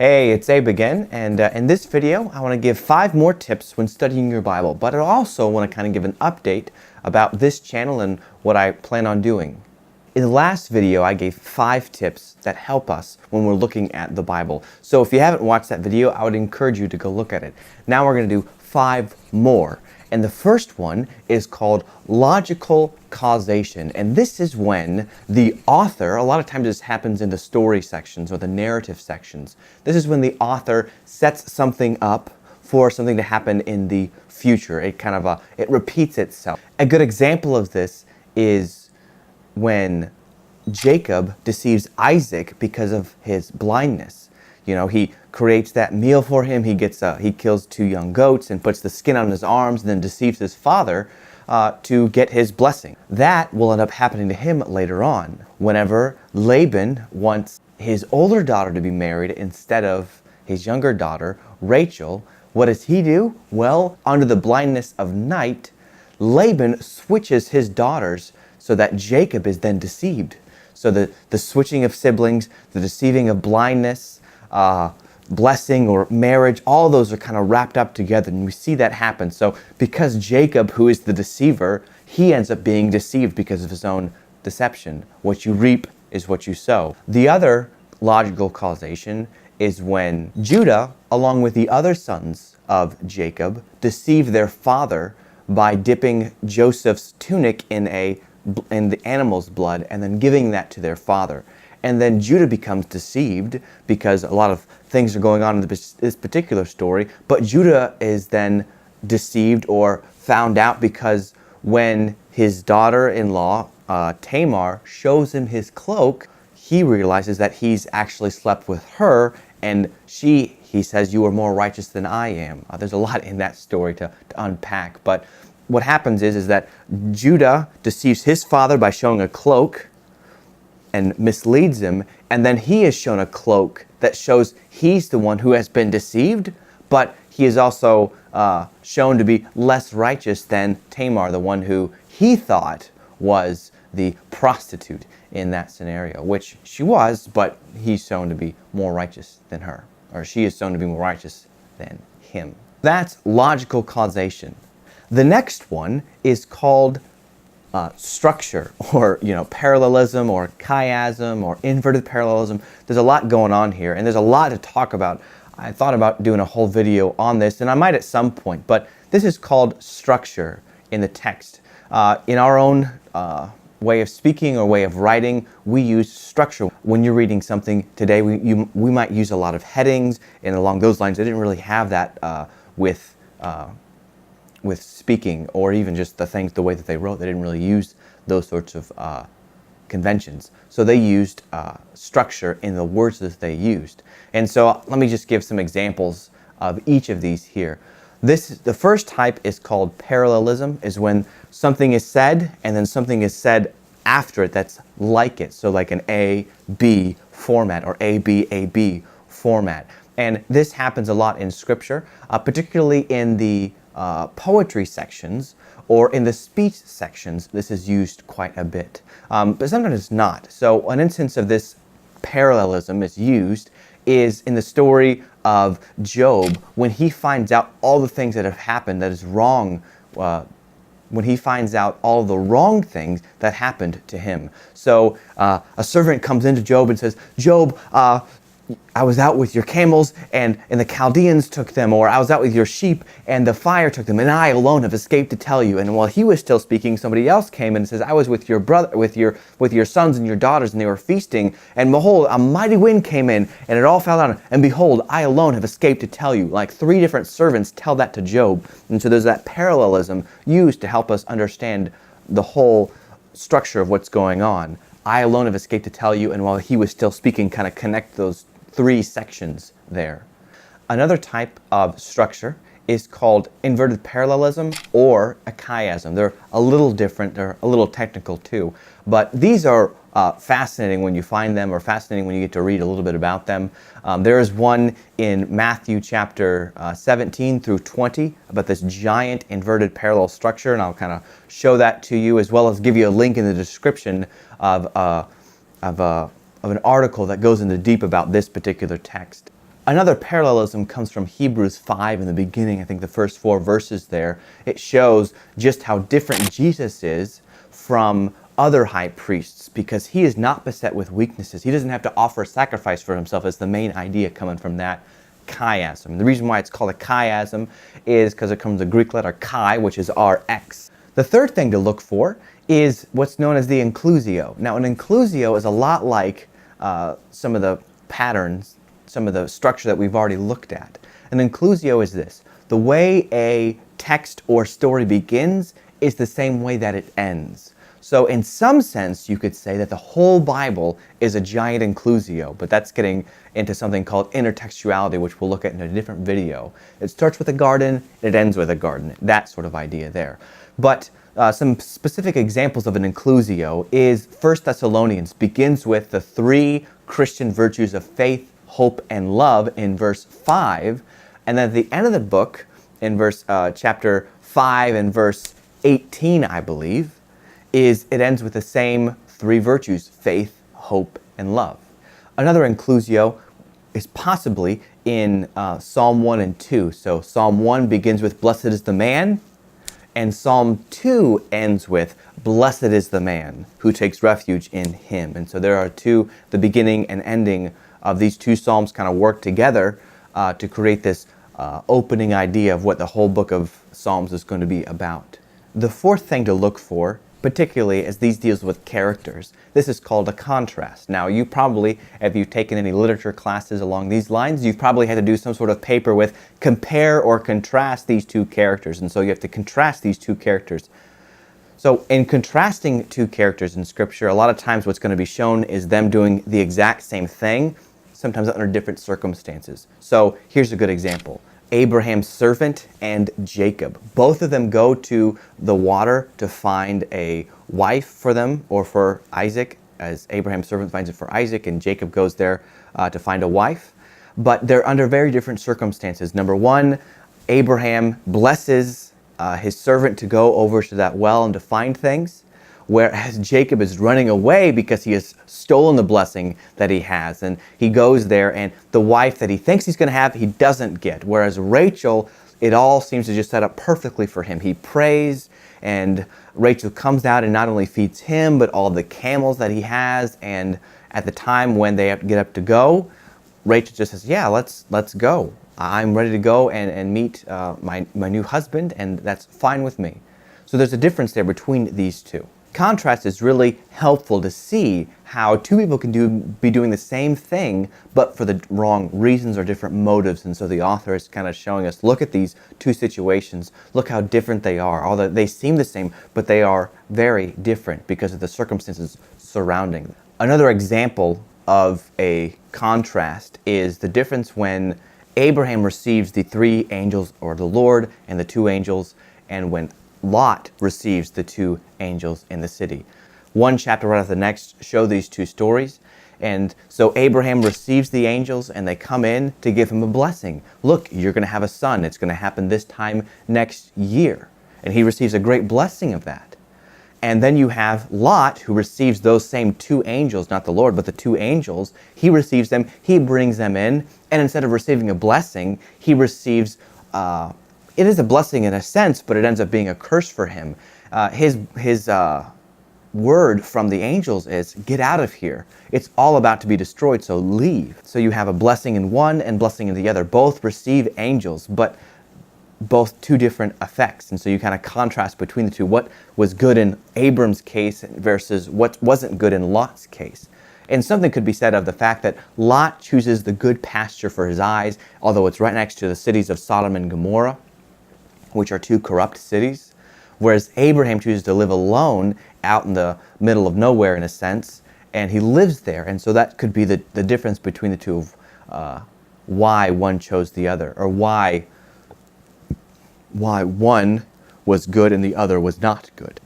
Hey, it's Abe again, and in this video I want to give 5 more tips when studying your Bible, but I also want to kind of give an update about this channel and what I plan on doing. In the last video I gave 5 tips that help us when we're looking at the Bible. So if you haven't watched that video, I would encourage you to go look at it. Now we're going to do 5 more. And the first one is called logical causation. And this is when the author, a lot of times this happens in the story sections or the narrative sections. This is when the author sets something up for something to happen in the future. It repeats itself. A good example of this is when Jacob deceives Isaac because of his blindness. You know, he creates that meal for him. He kills 2 young goats and puts the skin on his arms and then deceives his father to get his blessing. That will end up happening to him later on. Whenever Laban wants his older daughter to be married instead of his younger daughter, Rachel, what does he do? Well, under the blindness of night, Laban switches his daughters so that Jacob is then deceived. So the switching of siblings, the deceiving of blindness, blessing or marriage, all those are kind of wrapped up together, and we see that happen. So because Jacob, who is the deceiver, he ends up being deceived because of his own deception. What you reap is what you sow. The other logical causation is when Judah, along with the other sons of Jacob, deceive their father by dipping Joseph's tunic in the animal's blood and then giving that to their father. And then Judah becomes deceived because a lot of things are going on in this particular story. But Judah is then deceived or found out because when his daughter-in-law, Tamar, shows him his cloak, he realizes that he's actually slept with her, and he says, "You are more righteous than I am." There's a lot in that story to unpack. But what happens is that Judah deceives his father by showing a cloak and misleads him, and then he is shown a cloak that shows he's the one who has been deceived, but he is also shown to be less righteous than Tamar, the one who he thought was the prostitute in that scenario, which she was, but he's shown to be more righteous than her, or she is shown to be more righteous than him. That's logical causation. The next one is called structure, or parallelism, or chiasm, or inverted parallelism. There's a lot going on here, and there's a lot to talk about. I thought about doing a whole video on this, and I might at some point, but this is called structure in the text. In our own way of speaking or way of writing, we use structure. When you're reading something today, we might use a lot of headings, and along those lines, they didn't really have that with speaking, or even just the way that they wrote. They didn't really use those sorts of conventions. So they used structure in the words that they used. And so let me just give some examples of each of these here. The first type is called parallelism, is when something is said and then something is said after it that's like it. So like an A-B format, or A-B-A-B format. And this happens a lot in Scripture, particularly in the poetry sections or in the speech sections. This is used quite a bit, but sometimes it's not. So an instance of this parallelism is used is in the story of Job, when he finds out all the things that have happened that is wrong, when he finds out all the wrong things that happened to him. So a servant comes into Job and says, "Job, I was out with your camels and the Chaldeans took them," or "I was out with your sheep and the fire took them, and I alone have escaped to tell you." And while he was still speaking, somebody else came and says, "I was with your brother, with your sons and your daughters, and they were feasting, and behold, a mighty wind came in, and it all fell down, and behold, I alone have escaped to tell you." Like 3 different servants tell that to Job. And so there's that parallelism used to help us understand the whole structure of what's going on. I alone have escaped to tell you, and while he was still speaking, kind of connect those 3 sections there. Another type of structure is called inverted parallelism or a chiasm. They're a little different, they're a little technical too, but these are fascinating when you find them, or fascinating when you get to read a little bit about them. There is one in Matthew chapter 17 through 20 about this giant inverted parallel structure, and I'll kind of show that to you, as well as give you a link in the description of an article that goes into deep about this particular text. Another parallelism comes from Hebrews 5 in the beginning, I think the first 4 verses there. It shows just how different Jesus is from other high priests because he is not beset with weaknesses. He doesn't have to offer a sacrifice for himself as the main idea coming from that chiasm. The reason why it's called a chiasm is because it comes from the Greek letter chi, which is Rx. The third thing to look for is what's known as the inclusio. Now, an inclusio is a lot like some of the patterns, some of the structure that we've already looked at. An inclusio is this. The way a text or story begins is the same way that it ends. So in some sense, you could say that the whole Bible is a giant inclusio, but that's getting into something called intertextuality, which we'll look at in a different video. It starts with a garden, it ends with a garden, that sort of idea there. But some specific examples of an inclusio is 1 Thessalonians begins with the 3 Christian virtues of faith, hope, and love in verse 5, and then at the end of the book, in chapter 5 and verse 18, I believe, it ends with the same 3 virtues, faith, hope, and love. Another inclusio is possibly in Psalm 1 and 2. So Psalm 1 begins with, blessed is the man, and Psalm 2 ends with, blessed is the man who takes refuge in him. And so there are the beginning and ending of these 2 Psalms kind of work together to create this opening idea of what the whole book of Psalms is going to be about. The fourth thing to look for, particularly as these deals with characters, this is called a contrast. Now, you probably, if you've taken any literature classes along these lines, you've probably had to do some sort of paper with compare or contrast these 2 characters, and so you have to contrast these 2 characters. So in contrasting 2 characters in Scripture, a lot of times what's going to be shown is them doing the exact same thing, sometimes under different circumstances. So here's a good example. Abraham's servant and Jacob. Both of them go to the water to find a wife for them or for Isaac, as Abraham's servant finds it for Isaac, and Jacob goes there to find a wife. But they're under very different circumstances. Number 1, Abraham blesses his servant to go over to that well and to find things, whereas Jacob is running away because he has stolen the blessing that he has. And he goes there, and the wife that he thinks he's going to have, he doesn't get. Whereas Rachel, it all seems to just set up perfectly for him. He prays, and Rachel comes out and not only feeds him, but all the camels that he has. And at the time when they have to get up to go, Rachel just says, yeah, let's go. I'm ready to go and meet my new husband, and that's fine with me. So there's a difference there between these 2. Contrast is really helpful to see how 2 people can be doing the same thing, but for the wrong reasons or different motives. And so the author is kind of showing us, look at these 2 situations, look how different they are. Although they seem the same, but they are very different because of the circumstances surrounding them. Another example of a contrast is the difference when Abraham receives the 3 angels, or the Lord and the 2 angels, and when Lot receives the 2 angels in the city. One chapter right after the next show these 2 stories. And so Abraham receives the angels, and they come in to give him a blessing. Look, you're going to have a son. It's going to happen this time next year. And he receives a great blessing of that. And then you have Lot, who receives those same 2 angels, not the Lord, but the 2 angels. He receives them, he brings them in, and instead of receiving a blessing, he receives it is a blessing in a sense, but it ends up being a curse for him. His word from the angels is, get out of here. It's all about to be destroyed, so leave. So you have a blessing in one and blessing in the other. Both receive angels, but both 2 different effects. And so you kind of contrast between the 2. What was good in Abram's case versus what wasn't good in Lot's case. And something could be said of the fact that Lot chooses the good pasture for his eyes, although it's right next to the cities of Sodom and Gomorrah, which are 2 corrupt cities, whereas Abraham chooses to live alone out in the middle of nowhere, in a sense, and he lives there. And so that could be the difference between the 2 of why one chose the other, or why one was good and the other was not good.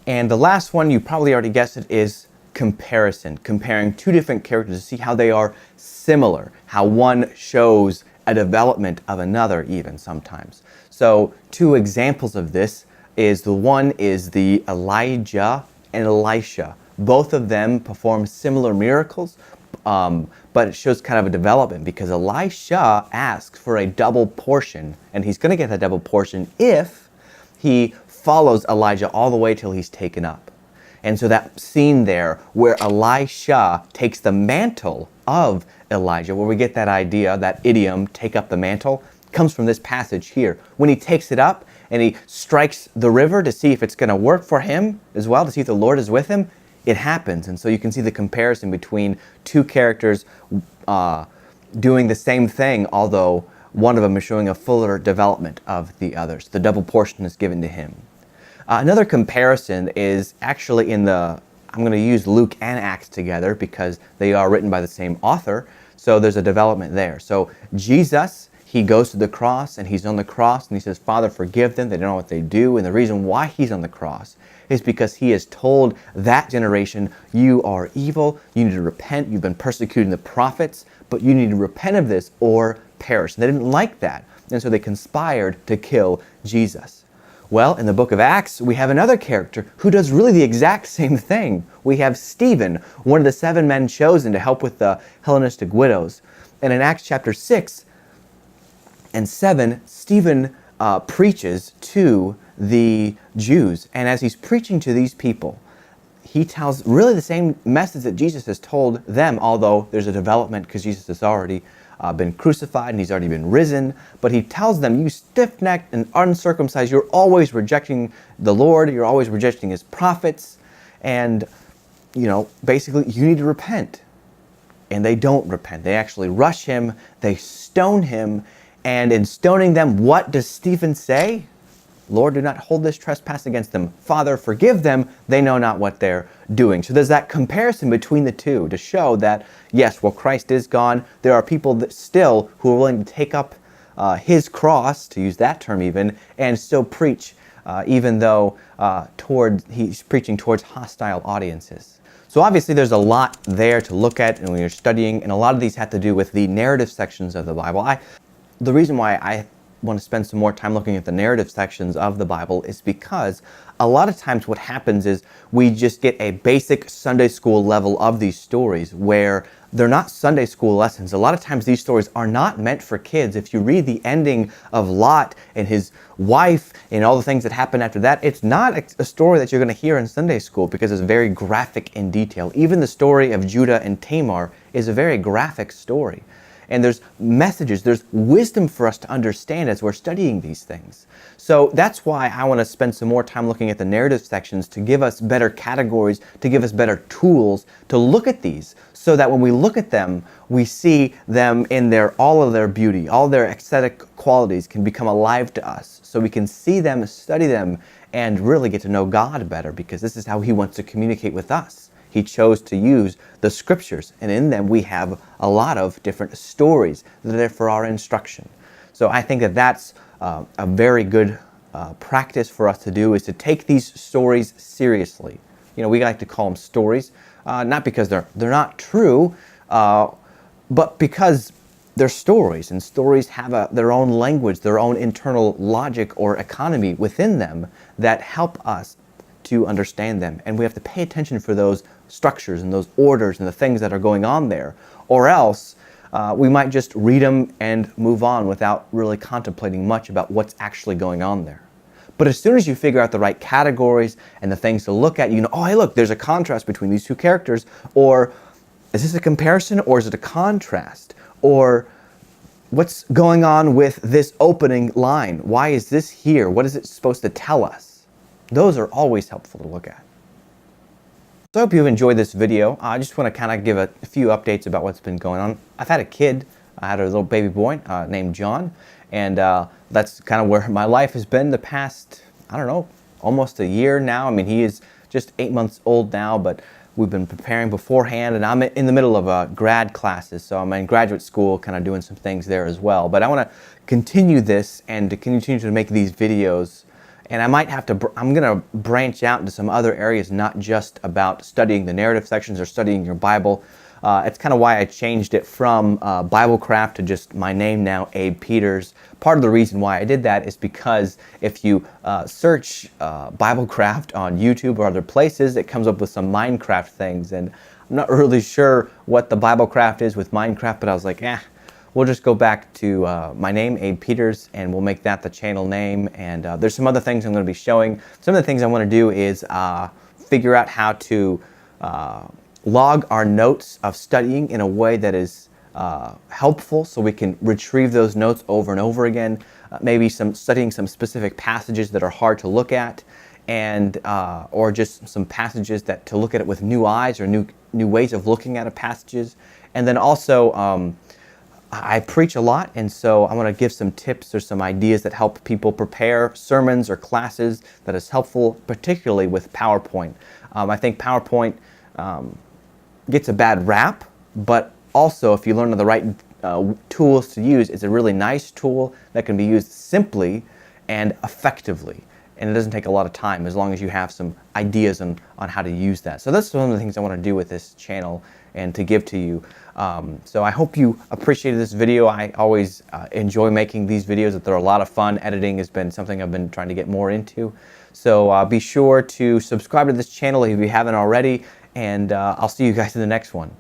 And the last one, you probably already guessed it, is comparison, comparing 2 different characters to see how they are similar, how one shows a development of another even sometimes. So 2 examples of this is the Elijah and Elisha. Both of them perform similar miracles, but it shows kind of a development because Elisha asks for a double portion, and he's going to get that double portion if he follows Elijah all the way till he's taken up. And so that scene there where Elisha takes the mantle of Elijah, where we get that idea, that idiom, take up the mantle, comes from this passage here. When he takes it up and he strikes the river to see if it's going to work for him as well, to see if the Lord is with him, it happens. And so you can see the comparison between two characters doing the same thing, although one of them is showing a fuller development of the others. The double portion is given to him. Another comparison is actually in I'm going to use Luke and Acts together because they are written by the same author, so there's a development there. So Jesus, he goes to the cross, and he's on the cross, and he says, Father, forgive them, they don't know what they do. And the reason why he's on the cross is because he has told that generation, you are evil, you need to repent, you've been persecuting the prophets, but you need to repent of this or perish. And they didn't like that, and so they conspired to kill Jesus. Well, in the book of Acts, we have another character who does really the exact same thing. We have Stephen, one of the 7 men chosen to help with the Hellenistic widows. And in Acts chapter 6 and 7, Stephen preaches to the Jews. And as he's preaching to these people, he tells really the same message that Jesus has told them, although there's a development because Jesus has already been crucified and he's already been risen. But he tells them, you stiff-necked and uncircumcised, you're always rejecting the Lord, you're always rejecting his prophets, and basically you need to repent. And they don't repent. They actually rush him, they stone him, and in stoning them, what does Stephen say? Lord, do not hold this trespass against them. Father, forgive them. They know not what they're doing. So there's that comparison between the two to show that, yes, while Christ is gone, there are people that still who are willing to take up his cross, to use that term even, and still preach, even though he's preaching towards hostile audiences. So obviously there's a lot there to look at and when you're studying, and a lot of these have to do with the narrative sections of the Bible. The reason why I want to spend some more time looking at the narrative sections of the Bible is because a lot of times what happens is we just get a basic Sunday school level of these stories where they're not Sunday school lessons. A lot of times these stories are not meant for kids. If you read the ending of Lot and his wife and all the things that happen after that, it's not a story that you're going to hear in Sunday school because it's very graphic in detail. Even the story of Judah and Tamar is a very graphic story. And there's messages, there's wisdom for us to understand as we're studying these things. So that's why I want to spend some more time looking at the narrative sections to give us better categories, to give us better tools to look at these so that when we look at them, we see them in all of their beauty, all their aesthetic qualities can become alive to us. So we can see them, study them, and really get to know God better because this is how he wants to communicate with us. He chose to use the scriptures, and in them we have a lot of different stories that are there for our instruction. So I think that that's a very good practice for us to do, is to take these stories seriously. We like to call them stories, not because they're not true, but because they're stories, and stories have their own language, their own internal logic or economy within them that help us to understand them. And we have to pay attention for those structures and those orders and the things that are going on there, or else we might just read them and move on without really contemplating much about what's actually going on there. But as soon as you figure out the right categories and the things to look at, oh, hey, look, there's a contrast between these two characters, or is this a comparison, or is it a contrast, or what's going on with this opening line? Why is this here? What is it supposed to tell us? Those are always helpful to look at. So I hope you've enjoyed this video. I just want to kind of give a few updates about what's been going on. I've had a kid. I had a little baby boy named John, and that's kind of where my life has been the past, I don't know, almost a year now. I mean, he is just 8 months old now, but we've been preparing beforehand, and I'm in the middle of grad classes, so I'm in graduate school kind of doing some things there as well. But I want to continue this and to continue to make these videos. And I might have to, I'm going to branch out into some other areas, not just about studying the narrative sections or studying your Bible. It's kind of why I changed it from Biblecraft to just my name now, Abe Peters. Part of the reason why I did that is because if you search Biblecraft on YouTube or other places, it comes up with some Minecraft things. And I'm not really sure what the Bible craft is with Minecraft, but I was like, we'll just go back to my name, Abe Peters, and we'll make that the channel name. And there's some other things I'm going to be showing. Some of the things I want to do is figure out how to log our notes of studying in a way that is helpful, so we can retrieve those notes over and over again. Maybe studying some specific passages that are hard to look at, and or just some passages that to look at it with new eyes, or new ways of looking at a passages. And then also, I preach a lot, and so I want to give some tips or some ideas that help people prepare sermons or classes that is helpful, particularly with PowerPoint. I think PowerPoint gets a bad rap, but also if you learn the right tools to use, it's a really nice tool that can be used simply and effectively. And it doesn't take a lot of time, as long as you have some ideas on how to use that. So that's one of the things I want to do with this channel and to give to you. So I hope you appreciated this video. I always enjoy making these videos, that they're a lot of fun. Editing has been something I've been trying to get more into. So be sure to subscribe to this channel if you haven't already, and I'll see you guys in the next one.